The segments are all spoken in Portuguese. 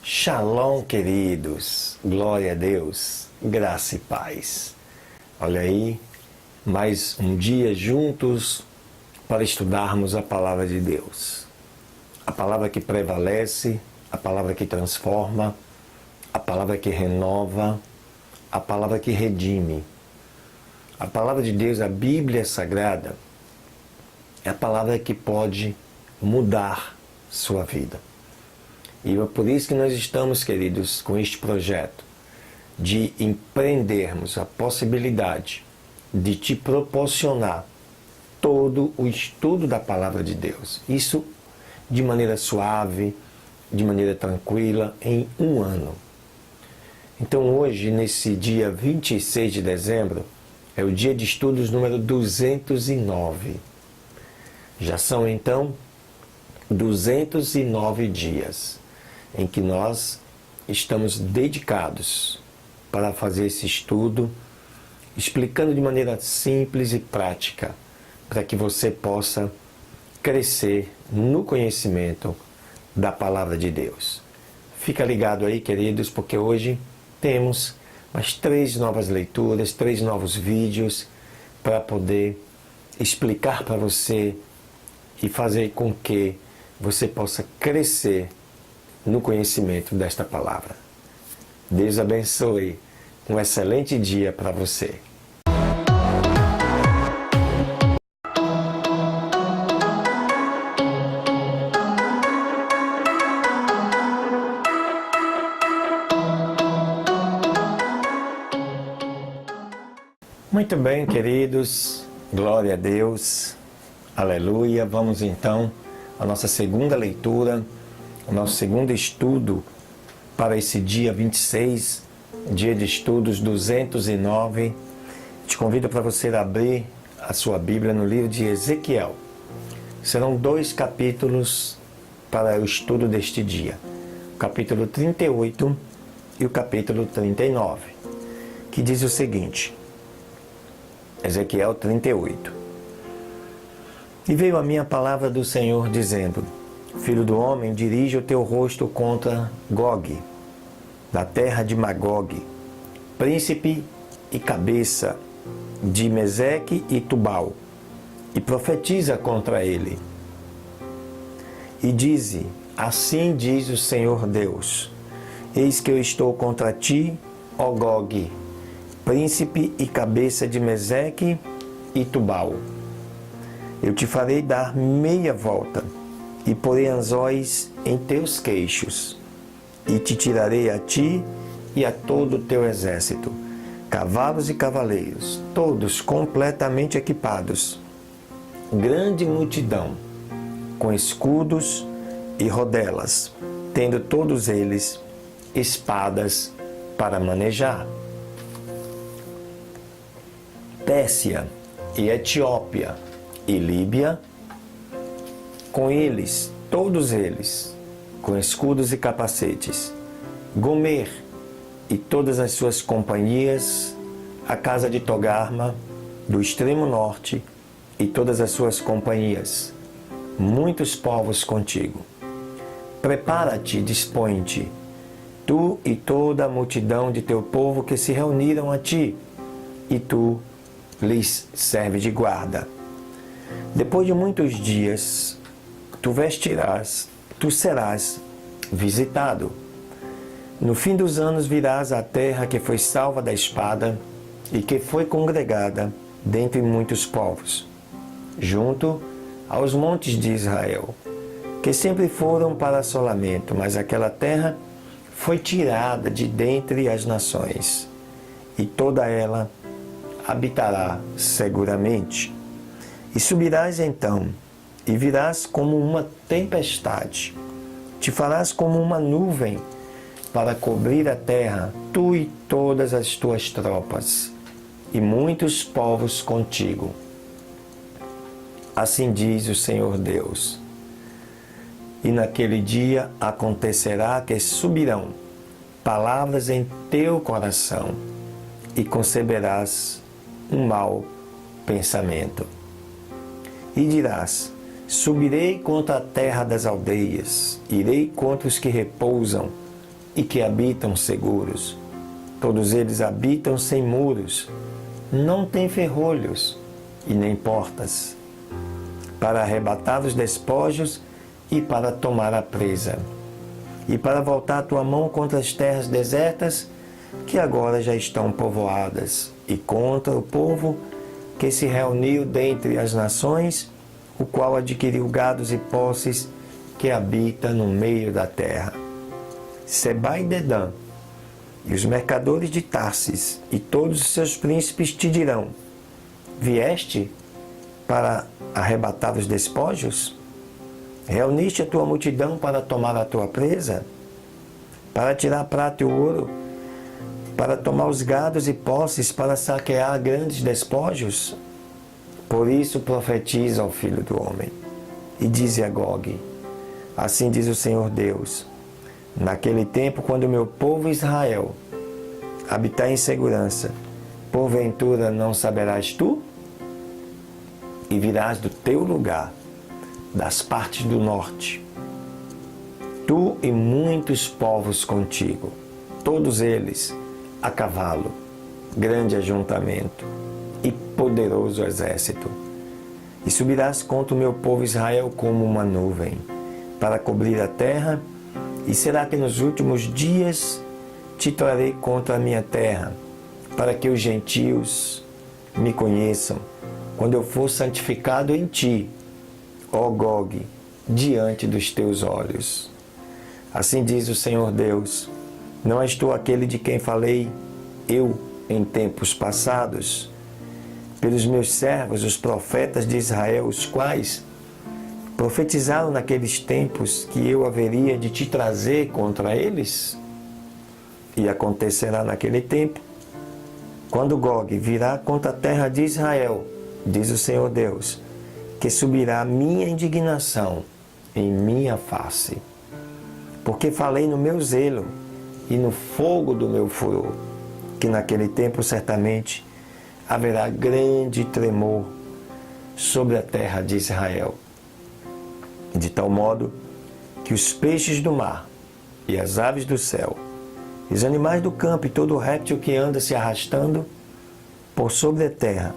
Shalom, queridos, glória a Deus, graça e paz. Olha aí, mais um dia juntos para estudarmos a Palavra de Deus. A palavra que prevalece, a palavra que transforma, a palavra que renova, a palavra que redime. A palavra de Deus, a Bíblia Sagrada, é a palavra que pode mudar sua vida. E é por isso que nós estamos, queridos, com este projeto de empreendermos a possibilidade de te proporcionar todo o estudo da Palavra de Deus. Isso de maneira suave, de maneira tranquila, em um ano. Então hoje, nesse dia 26 de dezembro, é o dia de estudos número 209. Já são então 209 dias em que nós estamos dedicados para fazer esse estudo, explicando de maneira simples e prática, para que você possa crescer no conhecimento da Palavra de Deus. Fica ligado aí, queridos, porque hoje temos mais 3 novas leituras, 3 novos vídeos para poder explicar para você e fazer com que você possa crescer no conhecimento desta palavra. Deus abençoe. Um excelente dia para você. Muito bem, queridos. Glória a Deus. Aleluia. Vamos então à nossa segunda leitura, o nosso segundo estudo para esse dia 26, dia de estudos 209. Te convido para você abrir a sua Bíblia no livro de Ezequiel. Serão 2 capítulos para o estudo deste dia. O capítulo 38 e o capítulo 39, que diz o seguinte. Ezequiel 38. E veio a minha palavra do Senhor dizendo: Filho do homem, dirige o teu rosto contra Gog, da terra de Magog, príncipe e cabeça de Meseque e Tubal, e profetiza contra ele. E dize: Assim diz o Senhor Deus: Eis que eu estou contra ti, ó Gog, príncipe e cabeça de Meseque e Tubal. Eu te farei dar meia volta, e porei anzóis em teus queixos, e te tirarei a ti e a todo o teu exército, cavalos e cavaleiros, todos completamente equipados, grande multidão, com escudos e rodelas, tendo todos eles espadas para manejar. Pérsia e Etiópia e Líbia, com eles, todos eles, com escudos e capacetes. Gomer e todas as suas companhias, a casa de Togarma, do extremo norte, e todas as suas companhias, muitos povos contigo. Prepara-te, dispõe-te, tu e toda a multidão de teu povo que se reuniram a ti, e tu lhes serve de guarda. Depois de muitos dias, tu serás visitado. No fim dos anos virás à terra que foi salva da espada e que foi congregada dentre muitos povos, junto aos montes de Israel, que sempre foram para assolamento, mas aquela terra foi tirada de dentre as nações, e toda ela habitará seguramente. E subirás então, e virás como uma tempestade, te farás como uma nuvem para cobrir a terra, tu e todas as tuas tropas, e muitos povos contigo. Assim diz o Senhor Deus. E naquele dia acontecerá que subirão palavras em teu coração, e conceberás um mau pensamento. E dirás: subirei contra a terra das aldeias, irei contra os que repousam e que habitam seguros. Todos eles habitam sem muros, não têm ferrolhos e nem portas, para arrebatar os despojos e para tomar a presa, e para voltar a tua mão contra as terras desertas, que agora já estão povoadas, e contra o povo que se reuniu dentre as nações, o qual adquiriu gados e posses, que habita no meio da terra. Seba e Dedã, e os mercadores de Tarsis, e todos os seus príncipes te dirão: vieste para arrebatar os despojos? Reuniste a tua multidão para tomar a tua presa? Para tirar a prata e o ouro? Para tomar os gados e posses? Para saquear grandes despojos? Por isso profetiza ao Filho do Homem, e dize a Gog: assim diz o Senhor Deus, naquele tempo, quando o meu povo Israel habitar em segurança, porventura não saberás tu? E virás do teu lugar, das partes do norte, tu e muitos povos contigo, todos eles a cavalo, grande ajuntamento e poderoso exército. E subirás contra o meu povo Israel como uma nuvem, para cobrir a terra, e será que nos últimos dias te trarei contra a minha terra, para que os gentios me conheçam, quando eu for santificado em ti, ó Gog, diante dos teus olhos. Assim diz o Senhor Deus: não és tu aquele de quem falei eu em tempos passados, pelos meus servos, os profetas de Israel, os quais profetizaram naqueles tempos que eu haveria de te trazer contra eles? E acontecerá naquele tempo, quando Gog virá contra a terra de Israel, diz o Senhor Deus, que subirá a minha indignação em minha face, porque falei no meu zelo e no fogo do meu furor, que naquele tempo certamente haverá grande tremor sobre a terra de Israel, de tal modo que os peixes do mar e as aves do céu, e os animais do campo e todo réptil que anda se arrastando por sobre a terra,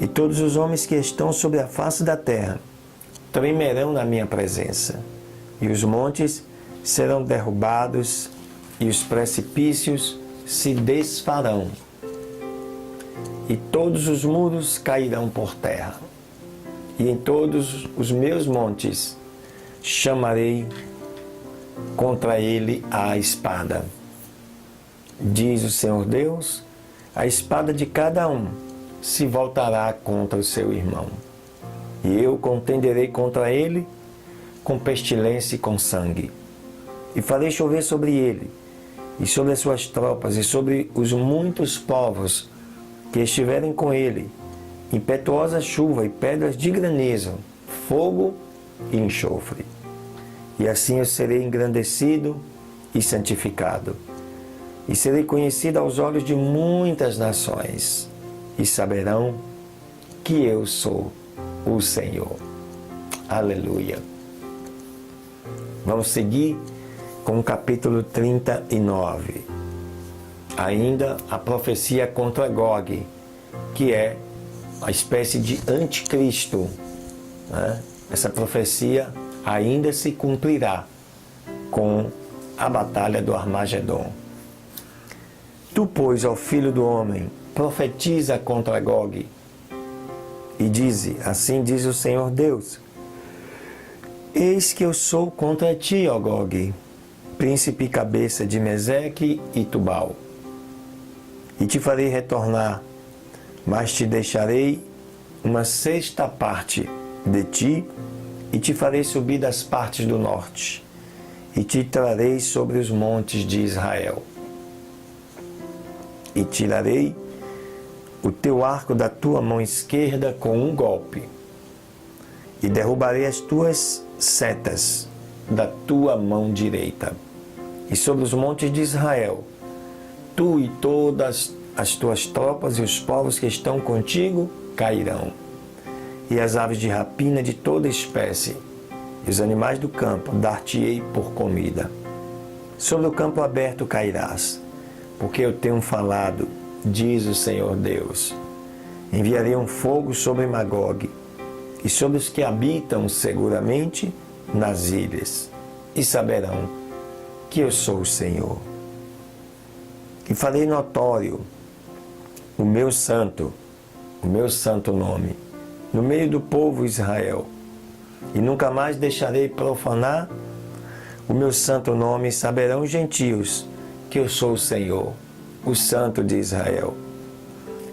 e todos os homens que estão sobre a face da terra, tremerão na minha presença, e os montes serão derrubados, e os precipícios se desfarão, e todos os muros cairão por terra, e em todos os meus montes chamarei contra ele a espada. Diz o Senhor Deus: a espada de cada um se voltará contra o seu irmão, e eu contenderei contra ele com pestilência e com sangue, e farei chover sobre ele, e sobre as suas tropas, e sobre os muitos povos que estiverem com ele, impetuosa chuva e pedras de granizo, fogo e enxofre. E assim eu serei engrandecido e santificado, e serei conhecido aos olhos de muitas nações, e saberão que eu sou o Senhor. Aleluia. Vamos seguir com o capítulo 39. Ainda a profecia contra Gog, que é uma espécie de anticristo, né? Essa profecia ainda se cumprirá com a batalha do Armagedon. Tu, pois, ó filho do homem, profetiza contra Gog, e dize: assim diz o Senhor Deus: eis que eu sou contra ti, ó Gog, príncipe e cabeça de Meseque e Tubal, e te farei retornar, mas te deixarei uma sexta parte de ti, e te farei subir das partes do norte, e te trarei sobre os montes de Israel, e tirarei o teu arco da tua mão esquerda com um golpe, e derrubarei as tuas setas da tua mão direita, e sobre os montes de Israel, tu e todas as tuas tropas e os povos que estão contigo cairão, e as aves de rapina de toda espécie, e os animais do campo dar-te-ei por comida. Sobre o campo aberto cairás, porque eu tenho falado, diz o Senhor Deus. Enviarei um fogo sobre Magog e sobre os que habitam seguramente nas ilhas, e saberão que eu sou o Senhor. E farei notório o meu santo nome, no meio do povo Israel, e nunca mais deixarei profanar o meu santo nome, e saberão os gentios que eu sou o Senhor, o Santo de Israel.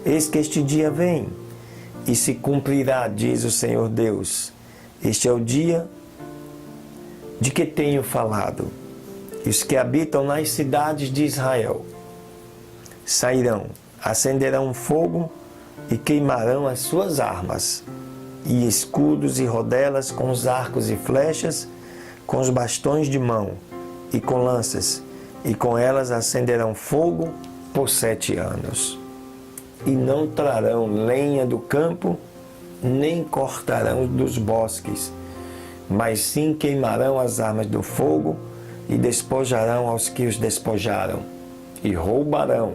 Eis que este dia vem, e se cumprirá, diz o Senhor Deus. Este é o dia de que tenho falado. E os que habitam nas cidades de Israel sairão, acenderão fogo e queimarão as suas armas, e escudos e rodelas com os arcos e flechas, com os bastões de mão e com lanças, e com elas acenderão fogo por 7 anos. E não trarão lenha do campo, nem cortarão dos bosques, mas sim queimarão as armas do fogo e despojarão aos que os despojaram, e roubarão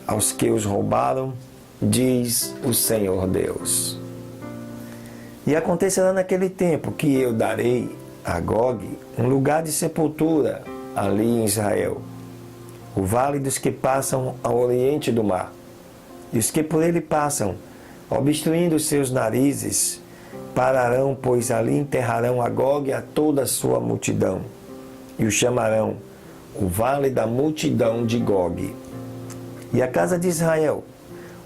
aos que os roubaram, diz o Senhor Deus. E acontecerá naquele tempo que eu darei a Gog um lugar de sepultura ali em Israel, o vale dos que passam ao oriente do mar, e os que por ele passam, obstruindo os seus narizes, pararão, pois ali enterrarão a Gog e a toda a sua multidão, e o chamarão o vale da multidão de Gog. E a casa de Israel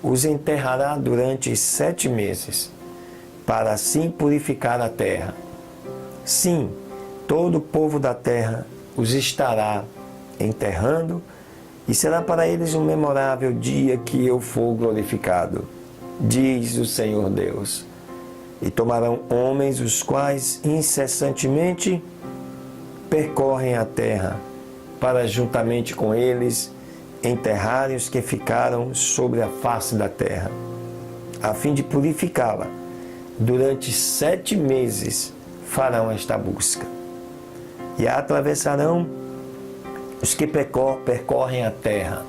os enterrará durante 7 meses, para assim purificar a terra. Sim, todo o povo da terra os estará enterrando, e será para eles um memorável dia que eu for glorificado, diz o Senhor Deus. E tomarão homens os quais incessantemente percorrem a terra, para juntamente com eles enterrarem os que ficaram sobre a face da terra, a fim de purificá-la. Durante 7 meses farão esta busca. E a atravessarão os que percorrem a terra,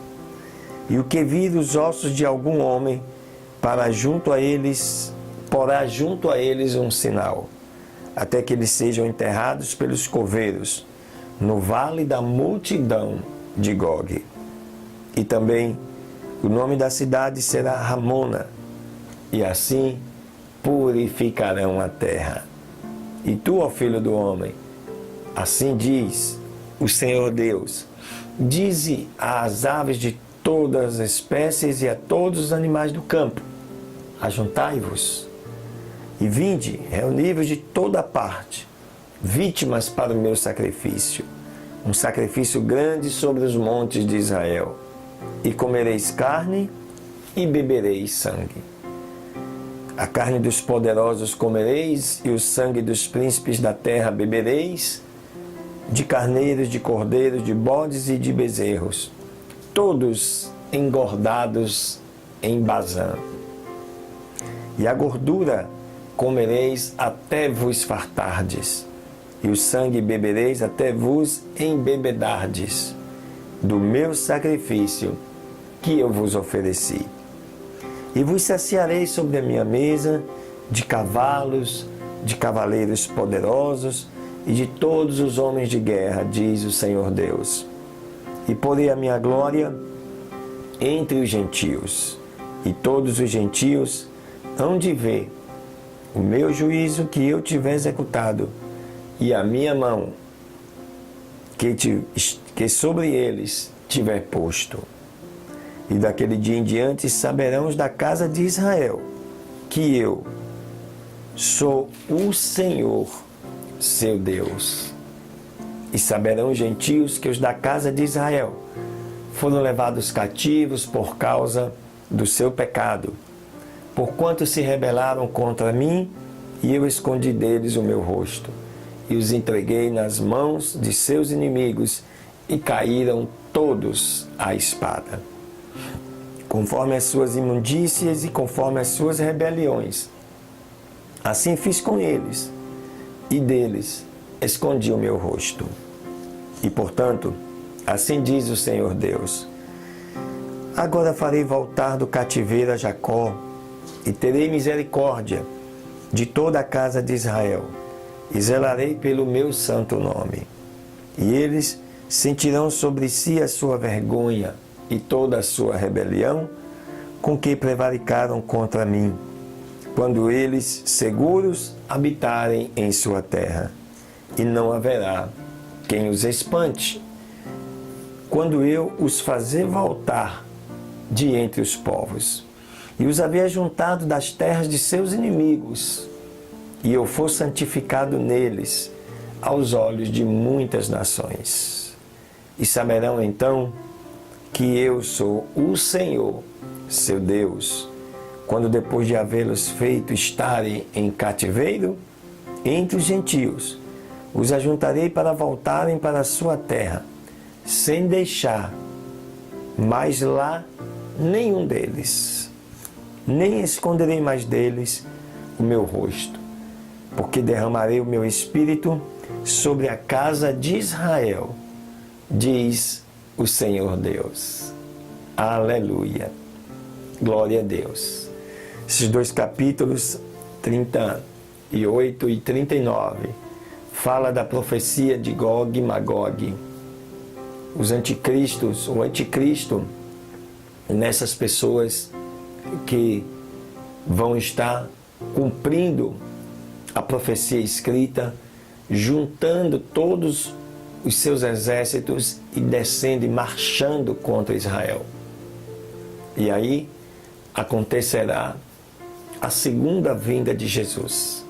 e o que vir os ossos de algum homem, porá junto a eles um sinal, até que eles sejam enterrados pelos coveiros, no vale da multidão de Gog. E também o nome da cidade será Ramona, e assim purificarão a terra. E tu, ó filho do homem, assim diz o Senhor Deus, dize às aves de todas as espécies e a todos os animais do campo: ajuntai-vos e vinde, reuni-vos de toda parte, vítimas para o meu sacrifício, um sacrifício grande sobre os montes de Israel. E comereis carne e bebereis sangue. A carne dos poderosos comereis, e o sangue dos príncipes da terra bebereis, de carneiros, de cordeiros, de bodes e de bezerros, todos engordados em Bazã. E a gordura comereis até vos fartardes, e o sangue bebereis até vos embebedardes, do meu sacrifício que eu vos ofereci. E vos saciarei sobre a minha mesa de cavalos, de cavaleiros poderosos e de todos os homens de guerra, diz o Senhor Deus. E porei a minha glória entre os gentios, e todos os gentios hão de ver o meu juízo que eu tiver executado, e a minha mão que sobre eles tiver posto. E daquele dia em diante saberão os da casa de Israel que eu sou o Senhor, seu Deus. E saberão os gentios que os da casa de Israel foram levados cativos por causa do seu pecado, porquanto se rebelaram contra mim, e eu escondi deles o meu rosto, e os entreguei nas mãos de seus inimigos, e caíram todos à espada. Conforme as suas imundícias e conforme as suas rebeliões, assim fiz com eles, e deles escondi o meu rosto. E, portanto, Assim diz o Senhor Deus. Agora farei voltar do cativeiro a Jacó, e terei misericórdia de toda a casa de Israel, e zelarei pelo meu santo nome. E eles sentirão sobre si a sua vergonha e toda a sua rebelião, com que prevaricaram contra mim, quando eles seguros habitarem em sua terra, e não haverá quem os espante, quando eu os fazer voltar de entre os povos, e os havia juntado das terras de seus inimigos, e eu for santificado neles, aos olhos de muitas nações. E saberão então que eu sou o Senhor, seu Deus, quando depois de havê-los feito estarem em cativeiro entre os gentios, os ajuntarei para voltarem para a sua terra, sem deixar mais lá nenhum deles, nem esconderei mais deles o meu rosto, porque derramarei o meu espírito sobre a casa de Israel, diz o Senhor Deus. Aleluia. Glória a Deus. Esses dois capítulos, 38 e 39, fala da profecia de Gog e Magog. Os anticristos, o anticristo, nessas pessoas que vão estar cumprindo a profecia escrita, juntando todos os seus exércitos e descendo e marchando contra Israel. E aí acontecerá a segunda vinda de Jesus,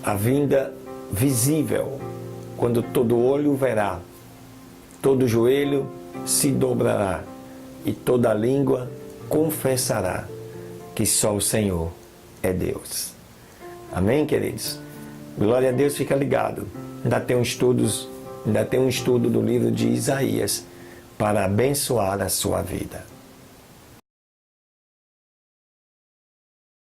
a vinda visível, quando todo olho verá, todo joelho se dobrará e toda língua confessará que só o Senhor é Deus. Amém, queridos? Glória a Deus, fica ligado. Ainda tem um estudo do livro de Isaías para abençoar a sua vida.